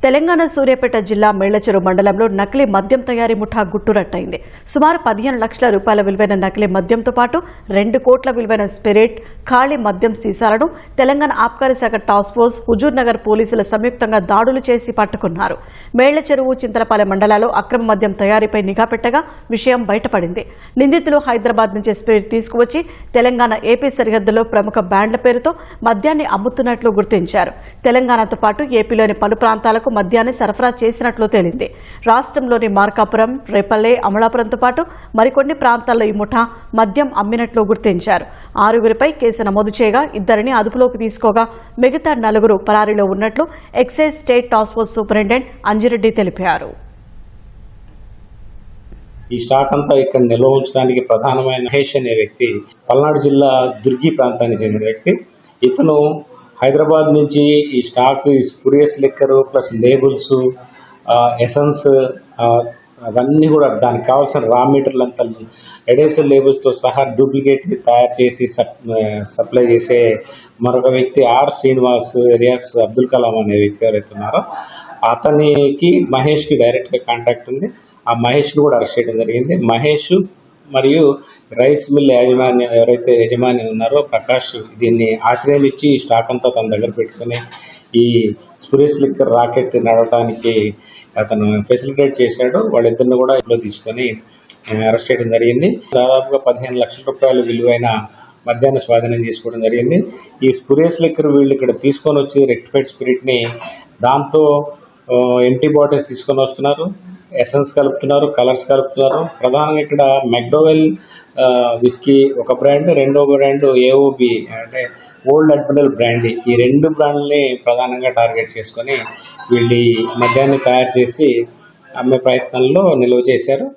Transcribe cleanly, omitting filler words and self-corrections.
తెలంగాణ సూర్యాపేట జిల్లా మేళ్లచెరు మండలంలో నకిలీ మద్యం తయారీ ముఠా గుట్టురట్టయింది. సుమారు 15 లక్షల రూపాయల విలువైన నకిలీ మద్యంతో పాటు 2 కోట్ల విలువైన స్పిరిట్, ఖాళీ మద్యం సీసాలను తెలంగాణ ఆబ్కారీ శాఖ టాస్క్ ఫోర్స్, హుజూర్ నగర్ పోలీసులు సంయుక్తంగా దాడులు చేసి పట్టుకున్నారు. మేళ్లచెరువు, చింతలపాలెం మండలాల్లో అక్రమ మద్యం తయారీపై నిఘా పెట్టగా విషయం బయటపడింది. నిందితులు హైదరాబాద్ నుంచి స్పిరిట్ తీసుకువచ్చి తెలంగాణ ఏపీ సరిహద్దులో ప్రముఖ బ్రాండ్ల పేరుతో మద్యాన్ని అమ్ముతున్నట్లు గుర్తించారు. తెలంగాణతో పాటు ఏపీలోని పలు ప్రాంతాలకు మద్యాన్ని సరఫరా చేసినట్లు తేలింది. రాష్ట్రంలోని మార్కాపురం, రేపల్లె, అమలాపురంతో పాటు మరికొన్ని ప్రాంతాల్లో ఈ ముఠా మద్యం అమ్మినట్లు గుర్తించారు. 6గురిపై కేసు నమోదు చేయగా 2 అదుపులోకి తీసుకోగా మిగతా 4 పరారీలో ఉన్నట్లు excise state task force superintendent Anjireddy తెలిపారు. ఈ స్టాక్ అంతా ఇక్కడ నిల్వ ఉంచడానికి ప్రధానమైన మహేష్ అనే వ్యక్తి పల్నాడు జిల్లా దుర్గి ప్రాంతానికి చెందిన వ్యక్తి. ఇతను హైదరాబాద్ నుంచి ఈ stock, spurious liquor plus labels, essence, అవన్నీ కూడా దానికి కావాల్సిన రా మెటీరియల్ అంతా ఎడేసివ్ లేబుల్స్తో సహా డూప్లికేట్ని తయారు చేసి సప్లై చేసే మరొక వ్యక్తి ఆర్ శ్రీనివాస్ రియాస్ అబ్దుల్ కలాం అనే వ్యక్తి ఎవరైతే ఉన్నారో అతనికి మహేష్కి డైరెక్ట్గా కాంటాక్ట్ ఉంది. ఆ మహేష్ని కూడా అరెస్ట్ చేయడం జరిగింది. మహేష్ మరియు రైస్ మిల్ యజమాని ఉన్నారో ప్రకాష్ దీన్ని ఆశ్రయం ఇచ్చి ఈ స్టాక్ అంతా తన దగ్గర పెట్టుకుని ఈ స్పురియస్ లిక్కర్ రాకెట్ నడవడానికి అతను ఫెసిలిటేట్ చేశాడు. వాళ్ళిద్దరిని కూడా ఇంట్లో తీసుకొని అరెస్ట్ చేయడం జరిగింది. దాదాపుగా 15 లక్షల రూపాయలు విలువైన మద్యాన్ని స్వాధీనం చేసుకోవడం జరిగింది. ఈ స్పురియస్ లిక్కర్ వీళ్ళు ఇక్కడ తీసుకొని వచ్చి రెక్టిఫైడ్ స్పిరిట్ని దాంతో ఎంటీ బాటిల్స్ తీసుకొని వస్తున్నారు, ఎసెన్స్ కలుపుతున్నారు, కలర్స్ కలుపుతున్నారు. ప్రధానంగా ఇక్కడ మెక్డోవెల్ విస్కీ ఒక బ్రాండ్, రెండో బ్రాండ్ ఏఓబి అంటే ఓల్డ్ అడ్మిరల్ బ్రాండ్. ఈ 2 బ్రాండ్ని ప్రధానంగా టార్గెట్ చేసుకొని వీళ్ళు మద్యాన్ని తయారు చేసి అమ్మే ప్రయత్నంలో నిల్వ చేశారు.